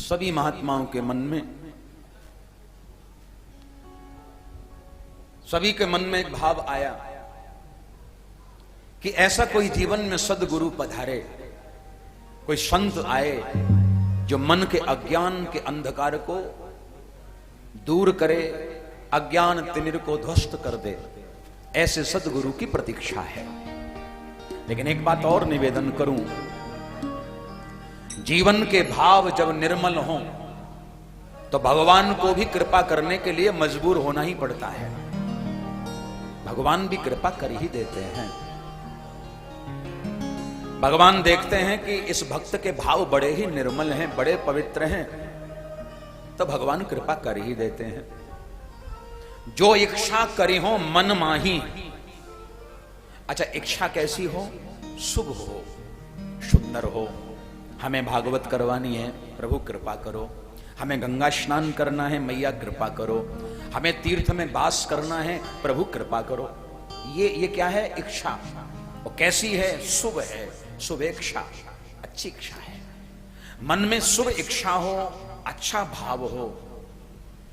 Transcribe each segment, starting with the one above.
सभी महात्माओं के मन में, सभी के मन में एक भाव आया कि ऐसा कोई जीवन में सद्गुरु पधारे, कोई संत आए जो मन के अज्ञान के अंधकार को दूर करे, अज्ञान तिमिर को ध्वस्त कर दे। ऐसे सद्गुरु की प्रतीक्षा है। लेकिन एक बात और निवेदन करूं, जीवन के भाव जब निर्मल हों तो भगवान को भी कृपा करने के लिए मजबूर होना ही पड़ता है। भगवान भी कृपा कर ही देते हैं। भगवान देखते हैं कि इस भक्त के भाव बड़े ही निर्मल हैं, बड़े पवित्र हैं, तो भगवान कृपा कर ही देते हैं। जो इच्छा करी हो मन माही। अच्छा, इच्छा कैसी हो? शुभ हो, सुंदर हो। हमें भागवत करवानी है, प्रभु कृपा करो। हमें गंगा स्नान करना है, मैया कृपा करो। हमें तीर्थ में वास करना है, प्रभु कृपा करो। ये क्या है? इच्छा। और कैसी है? शुभ है, शुभ इच्छा, अच्छी इच्छा है। मन में शुभ इच्छा हो, अच्छा भाव हो,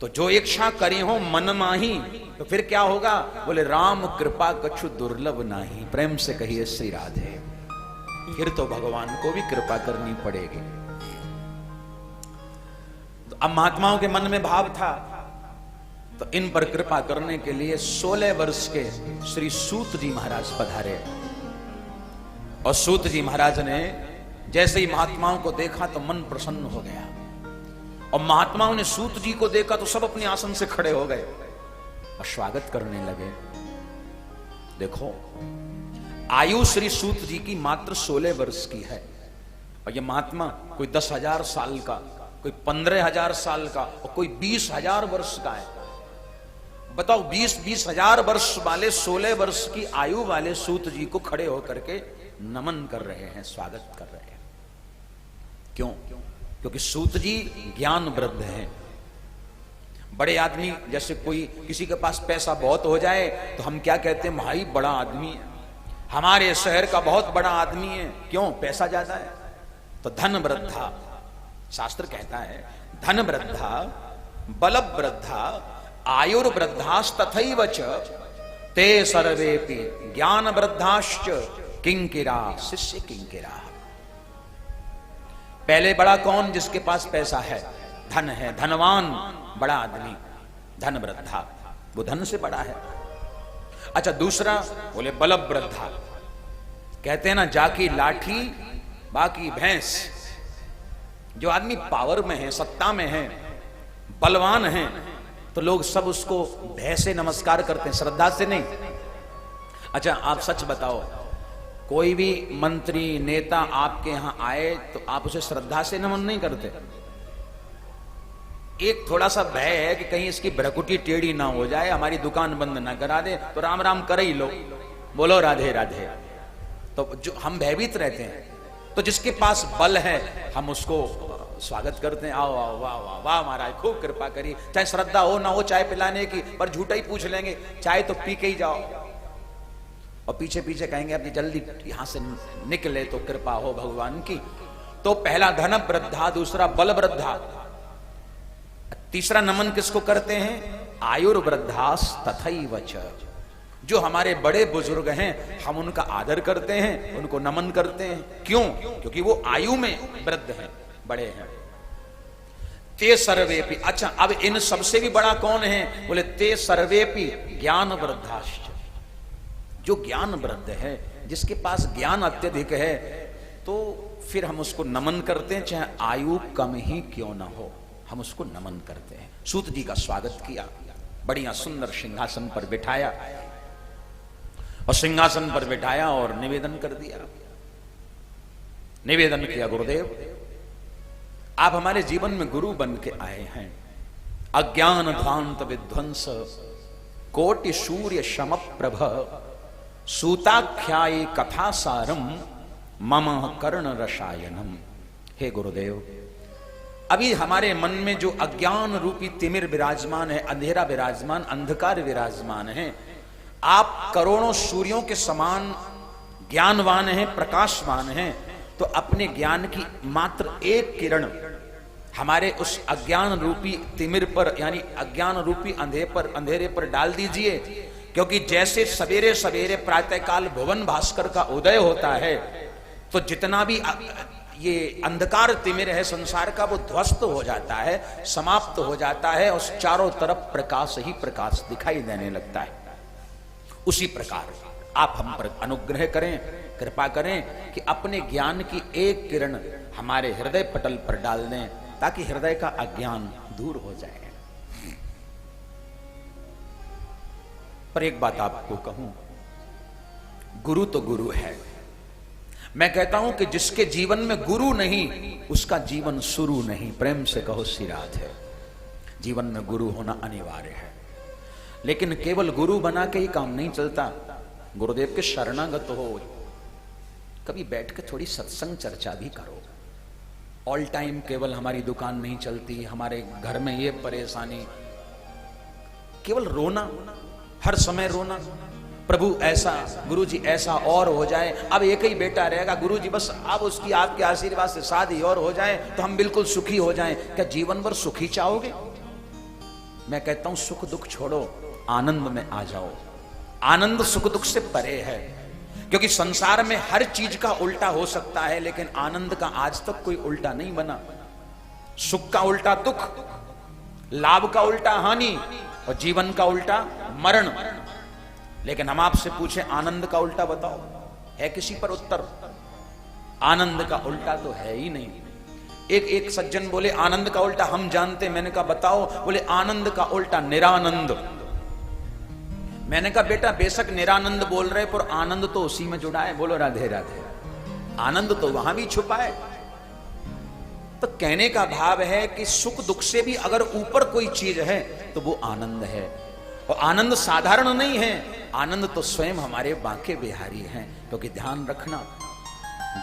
तो जो इच्छा करी हो मन माही, तो फिर क्या होगा? बोले राम कृपा कछु दुर्लभ नाही। प्रेम से कहिए श्री राधे। फिर तो भगवान को भी कृपा करनी पड़ेगी। तो अब महात्माओं के मन में भाव था, तो इन पर कृपा करने के लिए 16 वर्ष के श्री सूत जी महाराज पधारे। और सूत जी महाराज ने जैसे ही महात्माओं को देखा तो मन प्रसन्न हो गया। और महात्माओं ने सूत जी को देखा तो सब अपने आसन से खड़े हो गए और स्वागत करने लगे। देखो, आयु श्री सूत जी की मात्र 16 वर्ष की है। और ये महात्मा कोई 10,000 साल का, कोई 15,000 साल का, और कोई 20,000 वर्ष का है। बताओ, 20,000 वर्ष वाले 16 वर्ष की आयु वाले सूत जी को खड़े होकर के नमन कर रहे हैं, स्वागत कर रहे हैं। क्यों? क्योंकि सूत जी ज्ञान वृद्ध हैं। बड़े आदमी, जैसे कोई किसी के पास पैसा बहुत हो जाए तो हम क्या कहते हैं? भाई बड़ा आदमी है, हमारे शहर का बहुत बड़ा आदमी है। क्यों? पैसा ज्यादा है। तो धन वृद्धा, शास्त्र कहता है, धन वृद्धा, बल वृद्धा, आयुर्वृद्धास्तथैव च ते सर्वेपि ज्ञान वृद्धाश्च किंकिरा शिष्य किंकिरा। पहले बड़ा कौन? जिसके पास पैसा है, धन है, धनवान, बड़ा आदमी, धन वृद्धा, वो धन से बड़ा है। अच्छा, दूसरा बोले बल वृद्धा। कहते हैं ना, जाकी लाठी बाकी भैंस। जो आदमी पावर में है, सत्ता में है, बलवान है, तो लोग सब उसको भय से नमस्कार करते हैं, श्रद्धा से नहीं। अच्छा, आप सच बताओ, कोई भी मंत्री नेता आपके यहां आए तो आप उसे श्रद्धा से नमन नहीं करते? एक थोड़ा सा भय है कि कहीं इसकी भ्रकुटी टेढ़ी ना हो जाए, हमारी दुकान बंद ना करा दे, तो राम राम कर ही लो, बोलो राधे राधे। तो जो हम भयभीत रहते हैं, तो जिसके पास बल है हम उसको स्वागत करते हैं। आओ आओ, वाह वाह वाह महाराज, खूब कृपा करी। चाहे श्रद्धा हो ना हो चाय पिलाने की, पर झूठा ही पूछ लेंगे, चाय तो पी के ही जाओ। और पीछे पीछे कहेंगे अपनी जल्दी यहां से निकले तो कृपा हो भगवान की। तो पहला धन वृद्धा, दूसरा बल वृद्धा, तीसरा नमन किसको करते हैं? आयुर्वृद्धास तथैव च। जो हमारे बड़े बुजुर्ग हैं हम उनका आदर करते हैं, उनको नमन करते हैं। क्यों? क्योंकि वो आयु में वृद्ध हैं, बड़े हैं। ते सर्वेपि। अच्छा, अब इन सबसे भी बड़ा कौन है? बोले ते सर्वेपि ज्ञान वृद्धाश्च। जो ज्ञान वृद्ध है, जिसके पास ज्ञान अत्यधिक है, तो फिर हम उसको नमन करते हैं, चाहे आयु कम ही क्यों ना हो, हम उसको नमन करते हैं। सूत जी का स्वागत किया, बढ़िया सुंदर सिंहासन पर बिठाया, और सिंहासन पर बिठाया और निवेदन कर दिया। निवेदन किया, गुरुदेव आप हमारे जीवन में गुरु बन के आए हैं। अज्ञान ध्वांत विध्वंस कोटि सूर्य शम प्रभ सूताख्यायी कथा सारम मम कर्ण रसायनम। हे गुरुदेव, अभी हमारे मन में जो अज्ञान रूपी तिमिर विराजमान है, अंधेरा विराजमान, अंधकार विराजमान है, आप करोड़ों सूर्यों के समान ज्ञानवान हैं, प्रकाशवान हैं, तो अपने ज्ञान की मात्र एक किरण हमारे उस अज्ञान रूपी तिमिर पर, यानी अज्ञान रूपी अंधेरे पर डाल दीजिए। क्योंकि जैसे सवेरे सवेरे प्रातःकाल भुवन भास्कर का उदय होता है, तो जितना भी ये अंधकार तिमिर है संसार का, वो ध्वस्त हो जाता है, समाप्त हो जाता है, और चारों तरफ प्रकाश ही प्रकाश दिखाई देने लगता है। उसी प्रकार आप हम पर अनुग्रह करें, कृपा करें कि अपने ज्ञान की एक किरण हमारे हृदय पटल पर डाल दें, ताकि हृदय का अज्ञान दूर हो जाए। पर एक बात आपको कहूं, गुरु तो गुरु है। मैं कहता हूं कि जिसके जीवन में गुरु नहीं, उसका जीवन शुरू नहीं। प्रेम से कहो श्री राधे। जीवन में गुरु होना अनिवार्य है, लेकिन केवल गुरु बना के ही काम नहीं चलता। गुरुदेव के शरणागत हो, कभी बैठ के थोड़ी सत्संग चर्चा भी करो। ऑल टाइम केवल हमारी दुकान नहीं चलती, हमारे घर में ये परेशानी, केवल रोना, हर समय रोना, प्रभु ऐसा, गुरुजी ऐसा और हो जाए, अब एक ही बेटा रहेगा गुरुजी, बस अब उसकी आपके आशीर्वाद से शादी और हो जाए तो हम बिल्कुल सुखी हो जाएं। क्या जीवन भर सुखी चाहोगे? मैं कहता हूं सुख दुख छोड़ो, आनंद में आ जाओ। आनंद सुख दुख से परे है, क्योंकि संसार में हर चीज का उल्टा हो सकता है, लेकिन आनंद का आज तक कोई उल्टा नहीं बना। सुख का उल्टा दुख, लाभ का उल्टा हानि, और जीवन का उल्टा मरण। लेकिन हम आपसे पूछे आनंद का उल्टा बताओ, है किसी पर उत्तर? आनंद का उल्टा तो है ही नहीं। एक सज्जन बोले आनंद का उल्टा हम जानते। मैंने कहा बताओ। बोले आनंद का उल्टा निरानंद। मैंने कहा बेटा बेशक निरानंद बोल रहे, पर आनंद तो उसी में जुड़ा है। बोलो राधे राधे। आनंद तो वहां भी छुपा है। तो कहने का भाव है कि सुख दुख से भी अगर ऊपर कोई चीज है तो वो आनंद है। और आनंद साधारण नहीं है, आनंद तो स्वयं हमारे बांके बिहारी हैं। क्योंकि ध्यान रखना,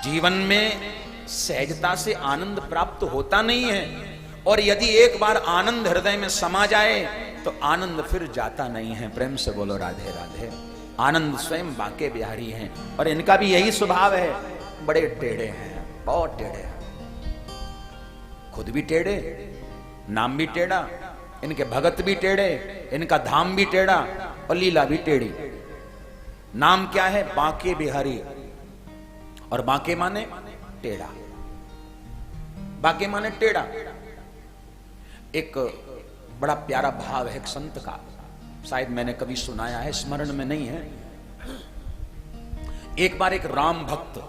जीवन में सहजता से आनंद प्राप्त होता नहीं है, और यदि एक बार आनंद हृदय में समा जाए तो आनंद फिर जाता नहीं है। प्रेम से बोलो राधे राधे। आनंद स्वयं बांके बिहारी हैं, और इनका भी यही स्वभाव है। बड़े टेढ़े हैं, बहुत टेढ़े हैं, खुद भी टेढ़े, नाम भी टेढ़ा, इनके भगत भी टेढ़े, इनका धाम भी टेढ़ा, और लीला भी टेढ़ी। नाम क्या है? बांके बिहारी। और बांके माने टेढ़ा, बांके माने टेढ़ा। एक बड़ा प्यारा भाव है एक संत का, शायद मैंने कभी सुनाया है, स्मरण में नहीं है। एक बार एक राम भक्त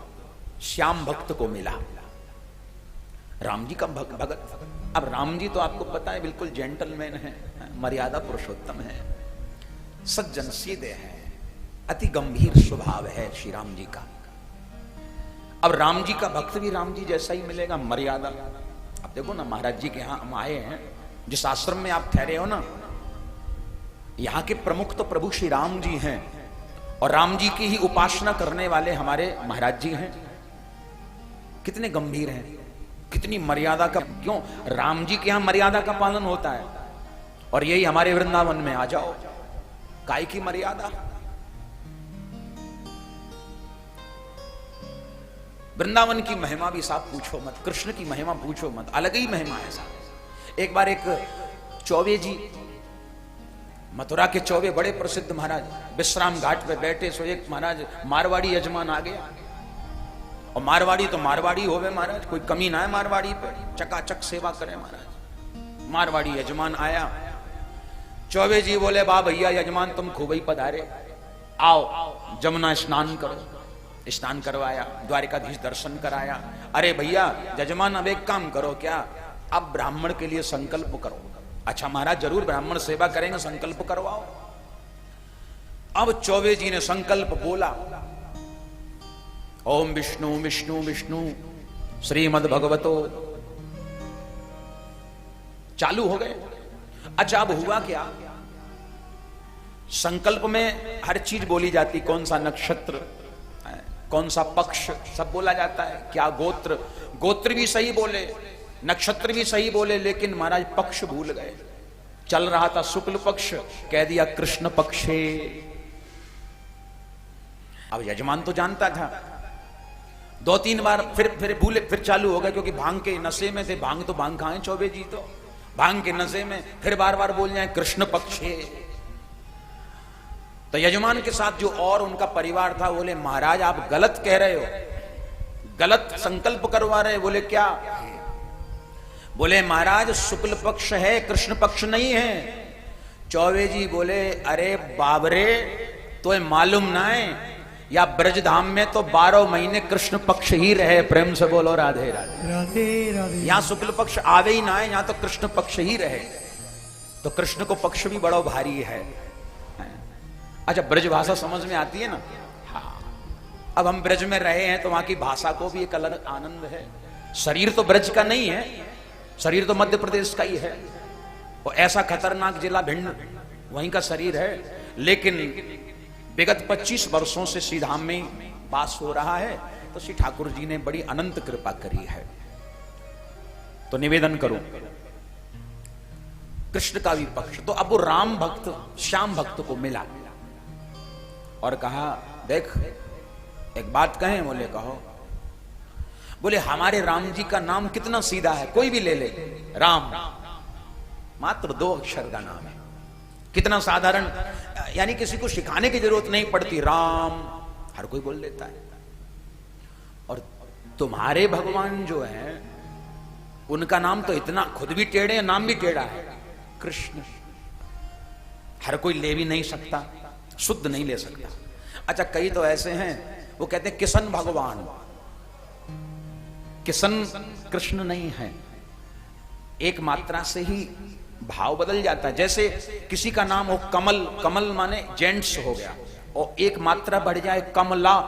श्याम भक्त को मिला, राम जी का भगत। अब राम जी तो आपको पता है बिल्कुल जेंटलमैन है, मर्यादा पुरुषोत्तम है, सज्जन सीधे हैं, अति गंभीर स्वभाव है श्री राम जी का। अब राम जी का भक्त भी राम जी जैसा ही मिलेगा, मर्यादा। अब देखो ना, महाराज जी के यहां हम आए हैं, जिस आश्रम में आप ठहरे हो ना, यहां के प्रमुख तो प्रभु श्री राम जी हैं, और राम जी की ही उपासना करने वाले हमारे महाराज जी हैं। कितने गंभीर हैं, कितनी मर्यादा का। क्यों? राम जी के यहां मर्यादा का पालन होता है, और यही हमारे वृंदावन में आ जाओ, काय की मर्यादा। वृंदावन की महिमा भी साहब पूछो मत, कृष्ण की महिमा पूछो मत, अलग ही महिमा है साहब। एक बार एक चौबे जी, मथुरा के चौबे बड़े प्रसिद्ध महाराज, विश्राम घाट पे बैठे, सो एक महाराज मारवाड़ी यजमान आ गया। और मारवाड़ी तो मारवाड़ी होवे महाराज, कोई कमी ना है मारवाड़ी पे, चकाचक सेवा करे महाराज। मारवाड़ी यजमान आया, चौबे जी बोले वाह भैया यजमान तुम खूब ही पधारे, आओ जमुना स्नान करो। स्नान करवाया, द्वारिकाधीश दर्शन कराया। अरे भैया यजमान अब एक काम करो, क्या अब ब्राह्मण के लिए संकल्प करो। अच्छा महाराज जरूर, ब्राह्मण सेवा करेंगे, संकल्प करवाओ। अब चौबे जी ने संकल्प बोला, ओम विष्णु विष्णु विष्णु श्रीमद् भगवतो। चालू हो गए। अच्छा अब हुआ क्या, संकल्प में हर चीज बोली जाती, कौन सा नक्षत्र, कौन सा पक्ष, सब बोला जाता है। क्या गोत्र, गोत्र भी सही बोले, नक्षत्र भी सही बोले, लेकिन महाराज पक्ष भूल गए। चल रहा था शुक्ल पक्ष, कह दिया कृष्ण पक्षे। अब यजमान तो जानता था, 2-3 बार फिर भूले, फिर चालू हो गए क्योंकि भांग के नशे में थे। भांग तो भांग खाएं चौबे जी, तो भांग के नशे में फिर बार बार बोल जाए कृष्ण पक्ष है। तो यजमान के साथ जो और उनका परिवार था बोले महाराज आप गलत कह रहे हो, गलत संकल्प करवा रहे। बोले क्या? बोले महाराज शुक्ल पक्ष है, कृष्ण पक्ष नहीं है। चौबे जी बोले अरे बाबरे, तो मालूम ना है या ब्रजधाम में तो 12 महीने कृष्ण पक्ष ही रहे। प्रेम से बोलो राधे राधे राधे राधे। यहां शुक्ल पक्ष आवे ही ना है, यहां तो कृष्ण पक्ष ही रहे। तो कृष्ण को पक्ष भी बड़ा भारी है। अच्छा ब्रज भाषा समझ में आती है ना? हाँ, अब हम ब्रज में रहे हैं तो वहां की भाषा को भी एक अलग आनंद है। शरीर तो ब्रज का नहीं है, शरीर तो मध्य प्रदेश का ही है। और ऐसा खतरनाक जिला भिंड, वहीं का शरीर है। लेकिन विगत 25 वर्षों से श्री धाम में वास हो रहा है, तो श्री ठाकुर जी ने बड़ी अनंत कृपा करी है। तो निवेदन करूं कृष्ण का भी पक्ष। तो अब वो राम भक्त श्याम भक्त को मिला और कहा देख एक बात कहें? बोले कहो। बोले हमारे राम जी का नाम कितना सीधा है, कोई भी ले ले, राम मात्र 2 अक्षर का नाम है। कितना साधारण, यानी किसी को सिखाने की जरूरत नहीं पड़ती, राम हर कोई बोल लेता है। और तुम्हारे भगवान जो है उनका नाम तो इतना, खुद भी टेढ़े, नाम भी टेढ़ा है, कृष्ण। हर कोई ले भी नहीं सकता, शुद्ध नहीं ले सकता। अच्छा कई तो ऐसे हैं वो कहते हैं किशन भगवान, किशन कृष्ण नहीं है। एक मात्रा से ही भाव बदल जाता है। जैसे किसी का नाम हो कमल, कमल माने जेंट्स हो गया, और एक मात्रा बढ़ जाए कमला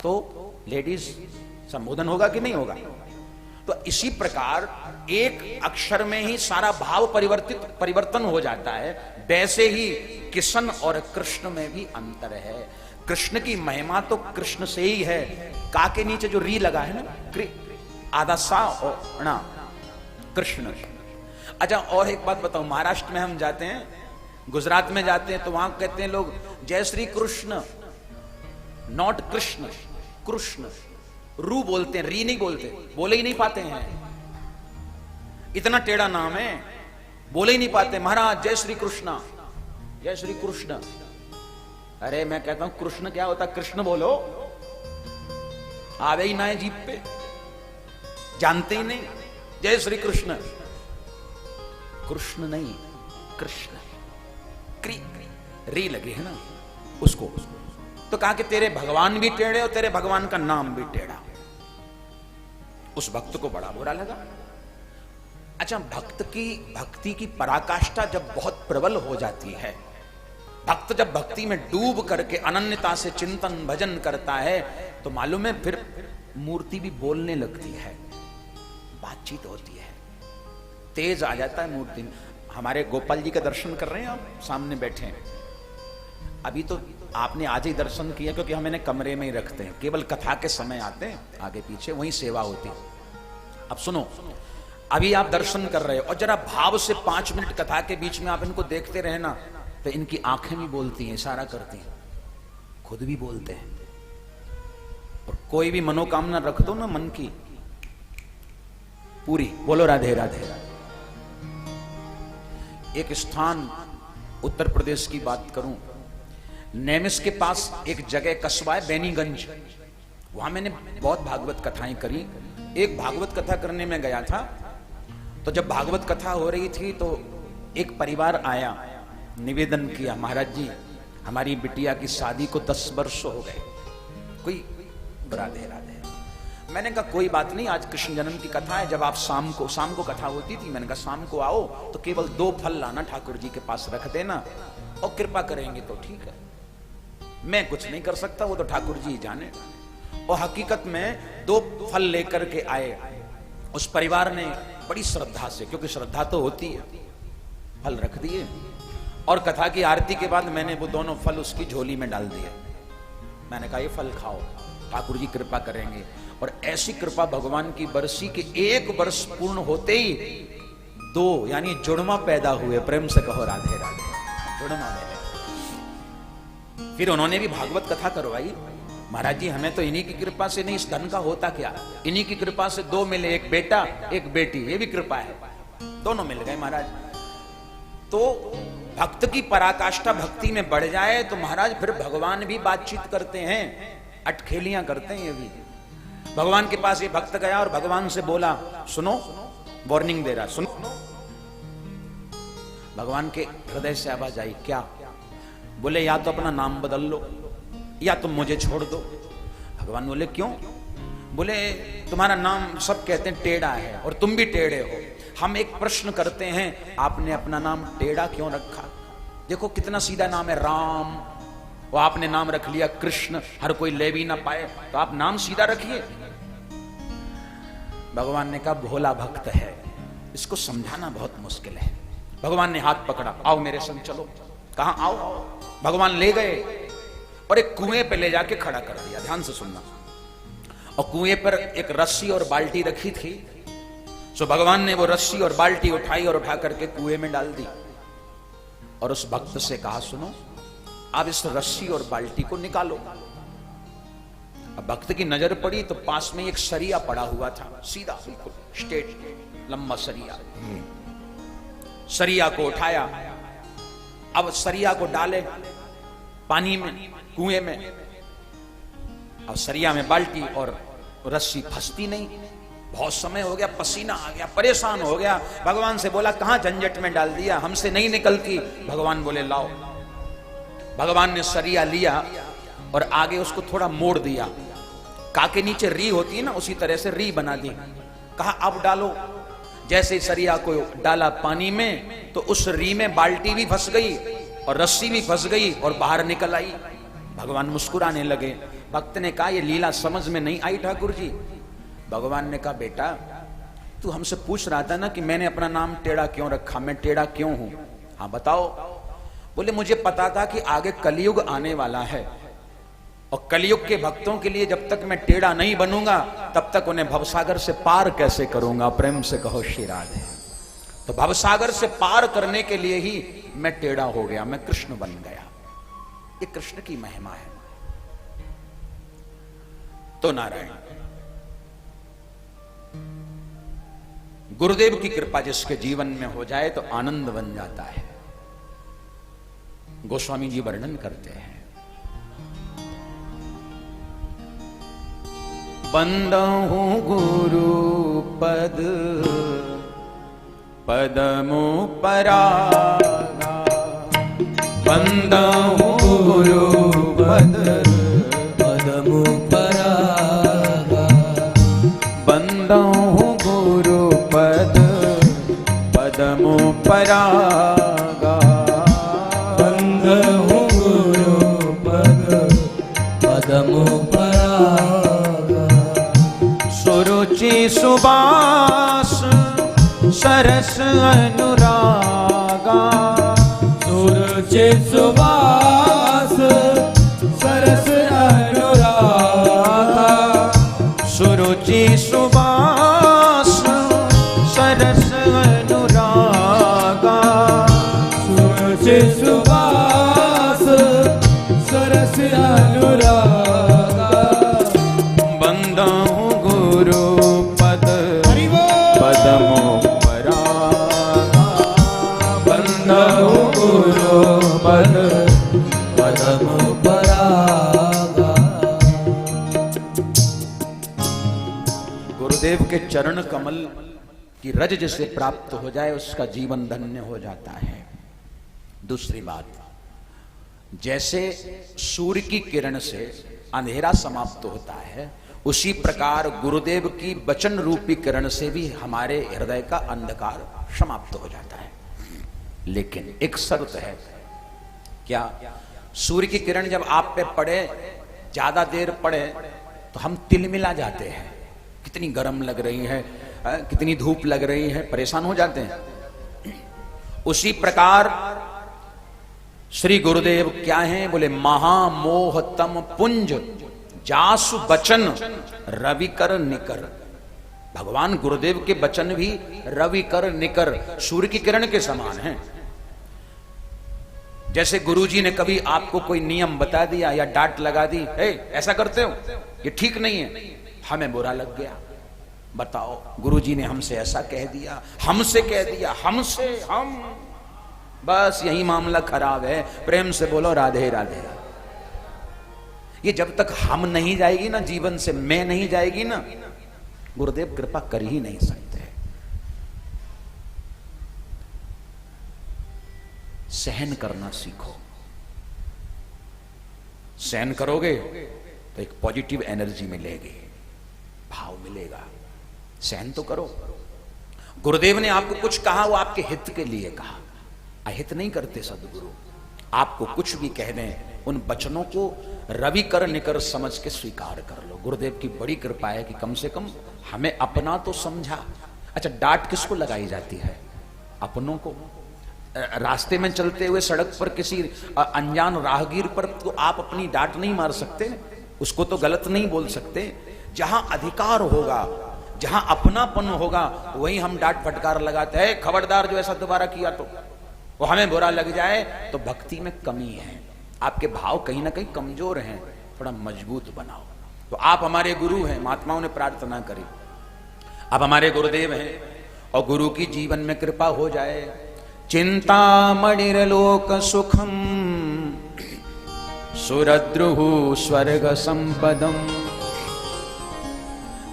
तो लेडीज संबोधन होगा कि नहीं होगा? तो इसी प्रकार एक अक्षर में ही सारा भाव परिवर्तन हो जाता है। वैसे ही किशन और कृष्ण में भी अंतर है। कृष्ण की महिमा तो कृष्ण से ही है। का के नीचे जो री लगा है ना, आधा सा और ना, कृष्ण। अच्छा और एक बात बताओ, महाराष्ट्र में हम जाते हैं, गुजरात में जाते हैं, तो वहां कहते हैं लोग जय श्री कृष्ण, नॉट कृष्ण, कृष्ण। रू बोलते हैं, री नहीं बोलते, बोले ही नहीं पाते हैं। इतना टेढ़ा नाम है, बोले ही नहीं पाते। महाराज जय श्री कृष्ण, जय श्री कृष्ण। अरे मैं कहता हूं कृष्ण क्या होता? कृष्ण बोलो, आवे ही ना है जीभ पे, जानते ही नहीं। जय श्री कृष्ण, कृष्ण नहीं कृष्ण, क्री री लगे है ना उसको। तो कहा कि तेरे भगवान भी टेढ़े और तेरे भगवान का नाम भी टेढ़ा। उस भक्त को बड़ा बुरा लगा। अच्छा भक्ति की पराकाष्ठा जब बहुत प्रबल हो जाती है, भक्त जब भक्ति में डूब करके अनन्यता से चिंतन भजन करता है, तो मालूम है फिर मूर्ति भी बोलने लगती है, बातचीत होती है, तेज आ जाता है मूर्ति में। हमारे गोपाल जी का दर्शन कर रहे हैं, आप सामने बैठे हैं। अभी तो आपने आज ही दर्शन किया क्योंकि हम इन्हें कमरे में ही रखते हैं, केवल कथा के समय आते हैं, आगे पीछे वहीं सेवा होती है। अब सुनो, अभी आप दर्शन कर रहे हो और जरा भाव से 5 मिनट कथा के बीच में आप इनको देखते रहे ना, तो इनकी आंखें भी बोलती हैं, इशारा करती हैं, खुद भी बोलते हैं। और कोई भी मनोकामना रख दो ना मन की, पूरी। बोलो राधे राधे। एक स्थान उत्तर प्रदेश की बात करूं, नेमिस के पास एक जगह कस्बा है बेनीगंज, वहां मैंने बहुत भागवत कथाएं करी। एक भागवत कथा करने में गया था, तो जब भागवत कथा हो रही थी तो एक परिवार आया, निवेदन किया, महाराज जी हमारी बिटिया की शादी को 10 वर्ष हो गए, कोई राधे राधे। मैंने कहा कोई बात नहीं, आज कृष्ण जन्म की कथा है, जब आप शाम को कथा होती थी, मैंने कहा शाम को आओ तो केवल 2 फल लाना, ठाकुर जी के पास रख देना और कृपा करेंगे तो ठीक है, मैं कुछ नहीं कर सकता, वो तो ठाकुर जी जाने। और हकीकत में 2 फल लेकर के आए। उस परिवार ने बड़ी श्रद्धा से, क्योंकि श्रद्धा तो होती है, फल रख दिए और कथा की आरती के बाद मैंने वो दोनों फल उसकी झोली में डाल दिए। मैंने कहा ये फल खाओ, ठाकुर जी कृपा करेंगे। और ऐसी कृपा भगवान की बरसी के 1 वर्ष पूर्ण होते ही 2 यानी जुड़वा पैदा हुए। प्रेम से कहो राधे राधे। जुड़वा में फिर उन्होंने भी भागवत कथा करवाई महाराज जी हमें तो इन्हीं की कृपा से नहीं, इस धन का होता क्या, इन्हीं की कृपा से 2 मिले, एक बेटा एक बेटी, ये भी कृपा है, दोनों मिल गए महाराज। तो भक्त की पराकाष्ठा भक्ति में बढ़ जाए तो महाराज फिर भगवान भी बातचीत करते हैं, अटखेलियां करते हैं। ये भी भगवान के पास ये भक्त गया और भगवान से बोला, सुनो, वार्निंग दे रहा, सुनो। भगवान के हृदय से आवाज आई, क्या? बोले या तो अपना नाम बदल लो या तुम मुझे छोड़ दो। भगवान बोले क्यों? बोले तुम्हारा नाम सब कहते हैं टेढ़ा है और तुम भी टेढ़े हो, हम एक प्रश्न करते हैं, आपने अपना नाम टेढ़ा क्यों रखा? देखो कितना सीधा नाम है राम, वो आपने नाम रख लिया कृष्ण, हर कोई ले भी ना पाए, तो आप नाम सीधा रखिए। भगवान ने कहा भोला भक्त है, इसको समझाना बहुत मुश्किल है। भगवान ने हाथ पकड़ा, आओ मेरे संग चलो। कहा आओ? भगवान ले गए और एक कुएं पे ले जाके खड़ा कर दिया। ध्यान से सुनना। और कुएं पर एक रस्सी और बाल्टी रखी थी, सो भगवान ने वो रस्सी और बाल्टी उठाई और उठा करके कुएं में डाल दी और उस भक्त से कहा, सुनो आप इस रस्सी और बाल्टी को निकालो। अब भक्त की नजर पड़ी तो पास में एक सरिया पड़ा हुआ था, सीधा बिल्कुल स्ट्रेट लंबा सरिया। सरिया को उठाया, अब सरिया को डाले पानी में, कुएं में। अब सरिया में बाल्टी और रस्सी फंसती नहीं। बहुत समय हो गया, पसीना आ गया, परेशान हो गया। भगवान से बोला कहां झंझट में डाल दिया, हमसे नहीं निकलती। भगवान बोले लाओ। भगवान ने सरिया लिया और आगे उसको थोड़ा मोड़ दिया, का के नीचे री होती है ना, उसी तरह से री बना दी। कहा अब डालो। जैसे सरिया को डाला पानी में तो उस री में बाल्टी भी फंस गई और रस्सी भी फंस गई और बाहर निकल आई। भगवान मुस्कुराने लगे। भक्त ने कहा ये लीला समझ में नहीं आई ठाकुर जी। भगवान ने कहा बेटा तू हमसे पूछ रहा था ना कि मैंने अपना नाम टेढ़ा क्यों रखा, मैं टेढ़ा क्यों हूं? हाँ बताओ। बोले मुझे पता था कि आगे कलयुग आने वाला है और कलयुग के भक्तों के लिए जब तक मैं टेढ़ा नहीं बनूंगा तब तक उन्हें भवसागर से पार कैसे करूंगा। प्रेम से कहो श्री राधे। तो भवसागर से पार करने के लिए ही मैं टेढ़ा हो गया, मैं कृष्ण बन गया। ये कृष्ण की महिमा है। तो नारायण गुरुदेव की कृपा जिसके जीवन में हो जाए तो आनंद बन जाता है। गोस्वामी जी वर्णन करते हैं, बंदहु गुरु पद पदमु परागा, बंदहु गुरु पद पदमु परागा, बंदहु गुरु पद पदमु परागा, बंदहु गुरु पद पदमु परागा, सुरुचि सुबास सरस अनुरागा, सुरुचि सुबास सरस अनुरागा, सुरुचि सुबास सरस अनुरागा, सुरुचि सुबास सरस अनुरागा, बंदहु गुरु पद पदमु परागा, बंदहु गुरु पद पदमु परागा। गुरुदेव के चरण कमल की रज जिसे प्राप्त हो जाए उसका जीवन धन्य हो जाता है। दूसरी बात, जैसे सूर्य की किरण से अंधेरा समाप्त होता है उसी प्रकार गुरुदेव की वचन रूपी किरण से भी हमारे हृदय का अंधकार समाप्त हो जाता है। लेकिन एक शर्त है। क्या? सूर्य की किरण जब आप पे पड़े, ज्यादा देर पड़े तो हम तिलमिला जाते हैं, कितनी गर्म लग रही है, कितनी धूप लग रही है, परेशान हो जाते हैं। उसी प्रकार श्री गुरुदेव क्या हैं? बोले महामोहतम पुंज जासु बचन रविकर निकर। भगवान गुरुदेव के वचन भी रविकर निकर सूर्य की किरण के समान हैं। जैसे गुरुजी ने कभी आपको कोई नियम बता दिया या डांट लगा दी, ऐसा करते हो, ये ठीक नहीं है, हमें बुरा लग गया। बताओ, गुरुजी ने हमसे ऐसा कह दिया, हमसे कह दिया, हम बस यही मामला खराब है। प्रेम से बोलो राधे राधे। ये जब तक हम नहीं जाएगी ना जीवन से, मैं नहीं जाएगी ना, गुरुदेव कृपा कर ही नहीं सकते। सहन करना सीखो। सहन करोगे तो एक पॉजिटिव एनर्जी मिलेगी, भाव मिलेगा। सहन तो करो। गुरुदेव ने आपको कुछ कहा, वो आपके हित के लिए कहा, अहित नहीं करते सदगुरु। आपको कुछ भी कह दें, उन वचनों को रवि कर निकर समझ के स्वीकार कर लो। गुरुदेव की बड़ी कृपा है कि कम से कम हमें अपना तो समझा। अच्छा, डांट किसको लगाई जाती है? अपनों को। रास्ते में चलते हुए सड़क पर किसी अनजान राहगीर पर तो आप अपनी डांट नहीं मार सकते, उसको तो गलत नहीं बोल सकते। जहां अधिकार होगा, जहां अपनापन होगा, वहीं हम डांट फटकार लगाते हैं। खबरदार, जो ऐसा दोबारा किया तो वो हमें बुरा लग जाए, तो भक्ति में कमी है। आपके भाव कहीं ना कहीं कमजोर हैं, थोड़ा मजबूत बनाओ। तो आप हमारे गुरु हैं, महात्माओं ने प्रार्थना करी, आप हमारे गुरुदेव हैं, और गुरु की जीवन में कृपा हो जाए। चिंता मणिर्लोक सुखम सुरद्रुहु स्वर्ग संपदम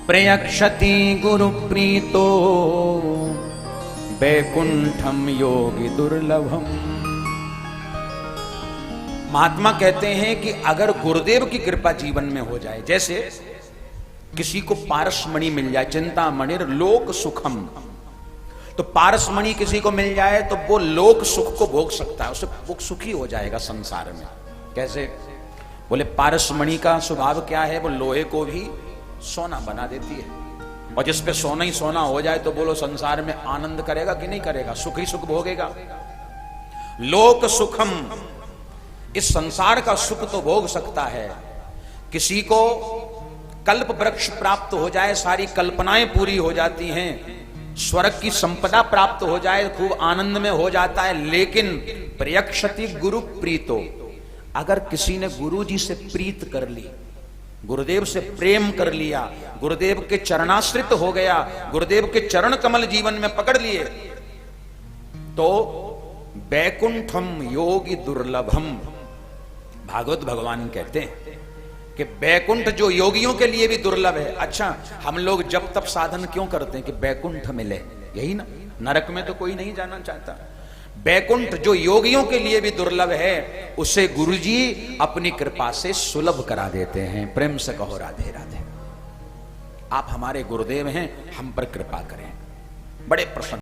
प्रयक्षति गुरु प्रीतो बैकुंठम योगी दुर्लभम। महात्मा कहते हैं कि अगर गुरुदेव की कृपा जीवन में हो जाए, जैसे किसी को पारसमणि मिल जाए, चिंता मणिर लोक सुखम, तो पारसमणि किसी को मिल जाए तो वो लोक सुख को भोग सकता है, उसे वो सुखी हो जाएगा संसार में। कैसे? बोले पारसमणि का स्वभाव क्या है? वो लोहे को भी सोना बना देती है, और जिस पे सोना ही सोना हो जाए तो बोलो संसार में आनंद करेगा कि नहीं करेगा? सुख ही सुख भोगेगा। लोक सुखम, इस संसार का सुख तो भोग सकता है। किसी को कल्प वृक्ष प्राप्त हो जाए, सारी कल्पनाएं पूरी हो जाती हैं, स्वर्ग की संपदा प्राप्त हो जाए, खूब आनंद में हो जाता है। लेकिन प्रयक्षति गुरु प्रीतो, अगर किसी ने गुरु जी से प्रीत कर ली, गुरुदेव से प्रेम कर लिया, गुरुदेव के चरणाश्रित हो गया, गुरुदेव के चरण कमल जीवन में पकड़ लिए, तो बैकुंठम योगी दुर्लभम। भागवत भगवान कहते हैं कि बैकुंठ जो योगियों के लिए भी दुर्लभ है। अच्छा, हम लोग जब तब साधन क्यों करते हैं कि बैकुंठ मिले? यही ना, नरक में तो कोई नहीं जाना चाहता। बैकुंठ जो योगियों के लिए भी दुर्लभ है, उसे गुरुजी अपनी कृपा से सुलभ करा देते हैं। प्रेम से कहो राधे राधे। आप हमारे गुरुदेव हैं, हम पर कृपा करें। बड़े प्रसन्न